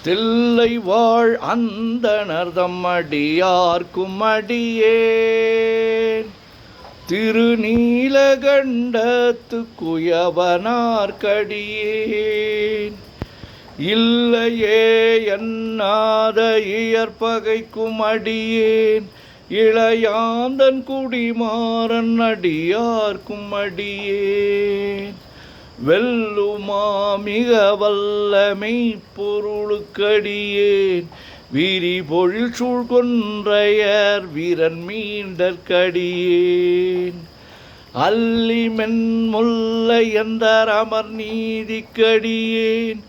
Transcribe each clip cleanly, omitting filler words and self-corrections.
தில்லை வாழ் அந்தணர் தம்மடியார்க்கும் அடியேன் திருநீலகண்டத்து குயவனார்க்கடியேன் இல்லையே என்னாத இயற்பகைக்கும் அடியேன் இளையாந்தன் குடிமாறன் அடியார்க்கும் அடியேன் வெல்லுமா மிக வல்லமை பொருளுக்கடியேன் விரிபொழில் சூழ்கொன்றையர் வீரன் மீண்டற்கடியேன் அல்லிமென் முல்லை எந்தர் அமர் நீதிக்கடியேன்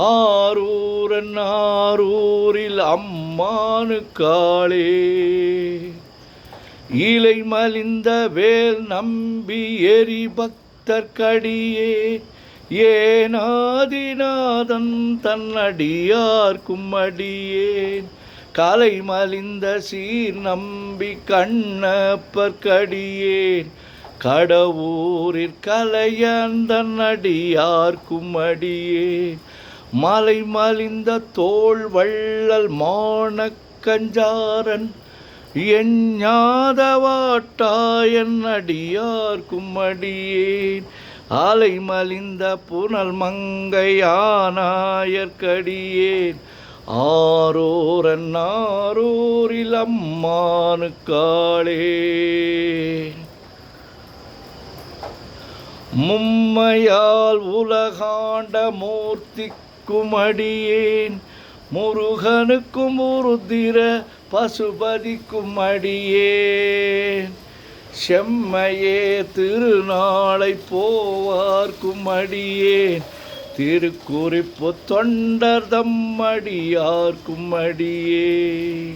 ஆரூரன் ஆரூரில் அம்மானுக்காளே இலை மலிந்த வேல் நம்பி எரி பக்தர்க்கடியேன் ஏனாதிநாதன் தன்னடியார்க்கும் அடியேன் கலை மலிந்த சீர் நம்பி கண்ணப்பர்க்கடியேன் கடவுரிற் கலையந்தன் அடியார்க்கும் அடியேன் மலை மலிந்த தோள் வள்ளல் மானக்கஞ்சாரன் எஞ்ஞாதவாட்டாயன் அடியார்க்கும் அடியேன் ஆலை மலிந்த புனல் மங்கையானாயற்கடியேன் ஆரோரன் ஆரூரில் அம்மானுக்காளே மும்மையால் உலகாண்ட மூர்த்திக்கும் அடியேன் முருகனுக்கும் உருத்திர பசுபதிக்கும் அடியேன் செம்மையே திருநாளை போவார்க்கும் அடியேன் திருக்குறிப்பு தொண்டர் தம்மடியார்க்கும் அடியேன்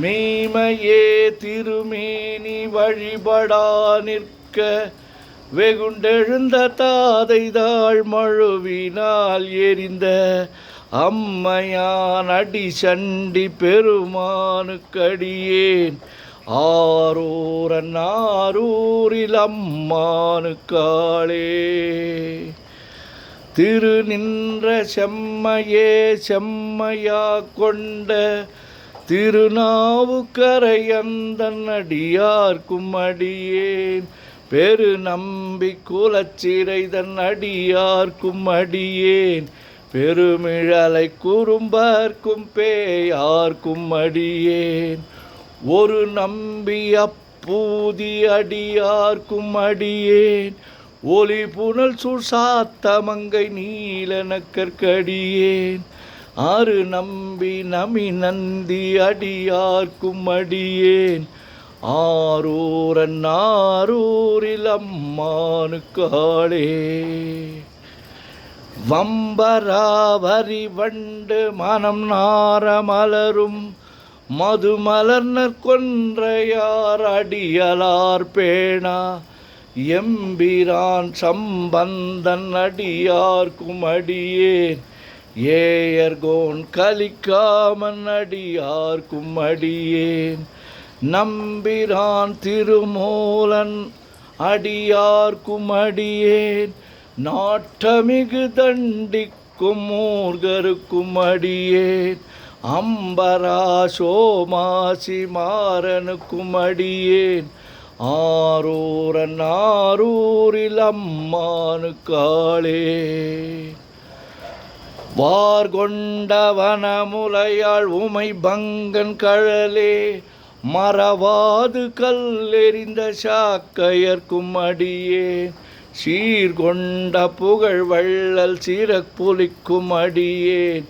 மெய்மையே திருமேனி வழிபடா நிற்க வெகுண்டெழுந்த தாதைதாள் மழுவினால் எரிந்த அம்மையான் அடி சண்டி பெருமானுக்கடியேன் ஆரூரன் ஆரூரில் அம்மானுக்காளே திரு நின்ற செம்மையே செம்மையா கொண்ட திருநாவுக்கரையந்தன் அடியார்க்கும் அடியேன் பெரு நம்பி குலச்சிறைதன் அடியார்க்கும் அடியேன் பெருமிழலை குறும்பர்க்கும் பேயார்க்கும் அடியேன் ஒரு நம்பி அப்பூதி அடியார்க்கும் அடியேன் ஒலி புனல் சுசாத்தமங்கை நீலனக்கற்கடியேன் ஆறு நம்பி நமி நந்தி அடியார்க்கும் அடியேன் ஆரூரன் ஆரூரில் அம்மானுக்காளே வம்பராவரி வண்டு மனம் நார மலரும் மதுமலர்னர் கொன்றையார் அடியலார் பேணா எம்பிரான் சம்பந்தன் அடியார்க்கும் அடியேன் ஏயர்கோன் கலிக்காமன் அடியார்க்கும் அடியேன் நம்பிரான் திருமூலன் அடியார்க்கும் அடியேன் நாட்டமிகு தண்டிக்கும் மூர்கருக்கும் அடியேன் அம்பரா சோமாசி மாறனுக்கும் அடியேன் ஆரூரன் ஆரூரில் அம்மானுக்காளே வார்கொண்டவனமுலையாள் உமை பங்கன் கழலே மறவாது கல்லெறிந்த சாக்கையர்க்கும் அடியேன் சீர்கொண்ட புகழ் வள்ளல் சிறப்புலிக்கும் அடியேன்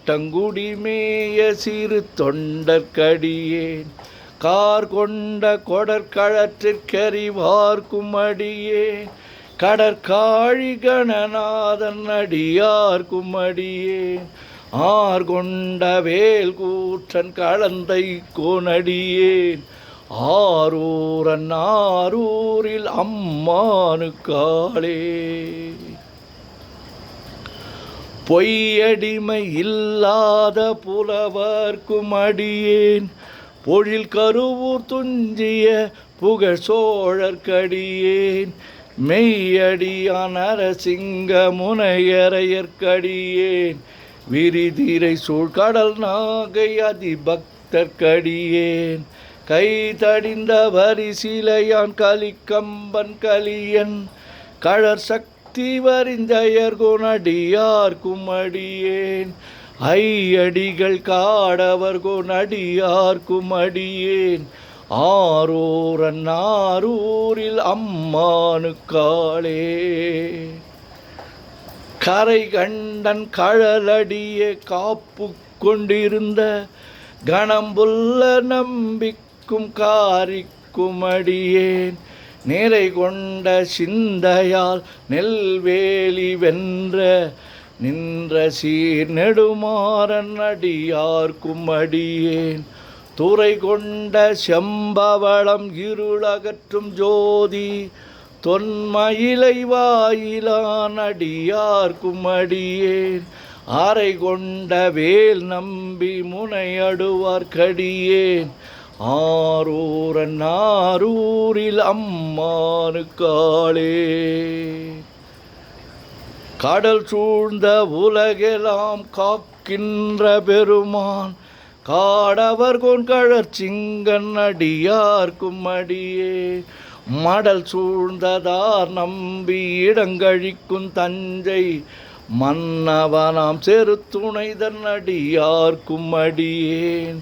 செங்காட்டங்குடிமேய சிறு தொண்டற்கடியேன் கார் கொண்ட கொடற்களற்றிற்கறிவார்க்கும் அடியேன் கடற்காழி கணநாதன் அடியார்க்கும் அடியேன் ஆர்கொண்ட வேல் கூற்றன் கலந்தை கோனடியேன் ஆரூரன் ஆரூரில் அம்மானுக்காளே பொய்யடிமை இல்லாத புலவர்க்கும் அடியேன் பொழில் கருவூர் துஞ்சிய புகழ் சோழர்க்கடியேன் மெய்யடியான் அரசிங்க முனையரையற்கடியேன் விரிதிரை சூழ்கடல் நாகை அதிபக்தர்க்கடியேன் கை தடிந்த வரிசிலையான் கலிக்கம்பன் கலியன் கழற் சக்தி வரிஞ்சயர் குணடியார்க்கும் அடியேன் ஐயடிகள் காடவர் குணடியார்க்கும் அடியேன் ஆரூரன் ஆரூரில் அம்மானுக்காளே கரை கண்டன் கழலடிய காப்பு கொண்டிருந்த கணம்புல்ல நம்பிக்கும் காரிக்கும் அடியேன் நிறை கொண்ட சிந்தையால் நெல்வேலி வென்ற நின்ற சீர் நெடுமாறன் அடியார்க்கும் அடியேன் துறை கொண்ட செம்பவளம் இருளகற்றும் ஜோதி தொன்மயிலை வாயிலான் அடியார்க்கும் அடியேன் ஆரை கொண்ட வேல் நம்பி முனையடுவார்க்கடியேன் ஆரூரன் ஆரூரில் அம்மானுக்காளே கடல் சூழ்ந்த உலகெல்லாம் காக்கின்ற பெருமான் காடவர் கொண்கழற் சிங்கன் அடியார்க்கும் அடியே மடல் சூழ்ந்ததார் நம்பி இடங்கழிக்கும் தஞ்சை மன்னவனாம் செருத்துணைதன் அடியார்க்கும் அடியேன்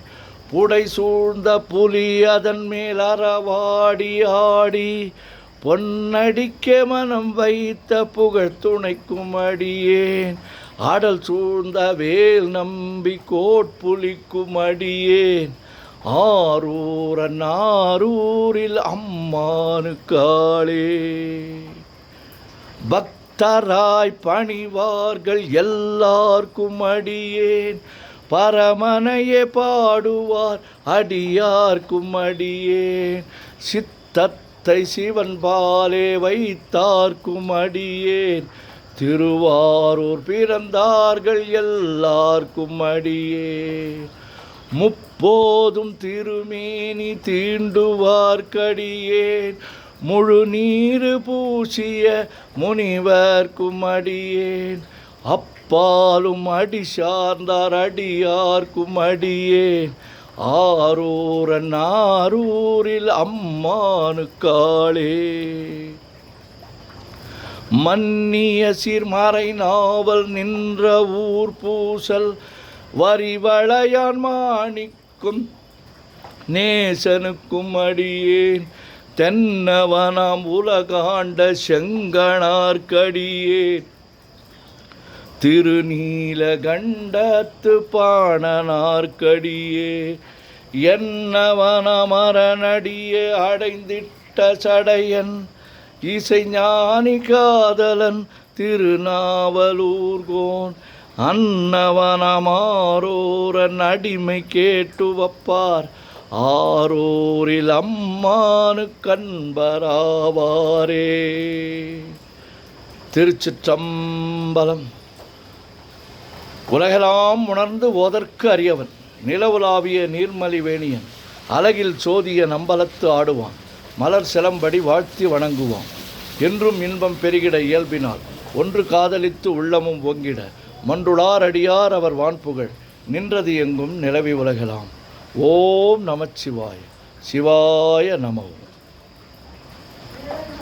புடை சூழ்ந்த புலி அதன் மேல் அறவாடி ஆடி பொன்னடிக்க மனம் வைத்த புகழ் துணைக்கும் அடியேன் ஆடல் சூழ்ந்த வேல் நம்பி கோட்புலிக்கும் அடியேன் ஆரூரன் ஆரூரில் அம்மானுக்காளே பக்தராய் பணிவார்கள் எல்லார்க்கும் அடியேன் பரமனையே பாடுவார் அடியார்க்கும் அடியேன் சித்தத்தை சிவன் பாலே வைத்தார்க்கும் அடியேன் திருவாரூர் பிறந்தார்கள் எல்லார்க்கும் அடியேன் முப்போதும் திருமேனி தீண்டுவார்க்கடியேன் முழு நீரு பூசிய முனிவர்க்கும் அடியேன் அப்பாலும் அடி சார்ந்தார் அடியார்க்கும் அடியேன் ஆரூரன் ஆரூரில் அம்மானுக்காளே மன்னிய சீர்மறை நாவல் நின்ற ஊர் பூசல் வரிவளையான் மாணிக்கும் நேசனுக்கும் அடியேன் தென்னவனாம் உலகாண்ட செங்கணார்க்கடியேன் திருநீலகண்டத்து பாணனார்க்கடியே என்னவனாம் அரணடியே அடைந்திட்ட சடையன் இசைஞானி காதலன் திருநாவலூர்கோன் அன்னவனமாரோரன் அடிமை கேட்டு வப்பார் ஆரோரில் அம்மானு கண்பராவாரே. திருச்சிற்றம்பலம். உலகெல்லாம் உணர்ந்து ஓதற்கு அறியவன் நிலவுலாவிய நீர்மலி வேணியன் அழகில் சோதிய நம்பலத்து ஆடுவான் மலர் சிலம்படி வாழ்த்தி வணங்குவான் என்றும் இன்பம் பெருகிட இயல்பினால் ஒன்று காதலித்து உள்ளமும் ஓங்கிட மன்றுளார் அடியார் அவர் வான்புகழ் நின்றது எங்கும் நிலவி உலகலாம். ஓம் நமச்சிவாய சிவாய நமோ.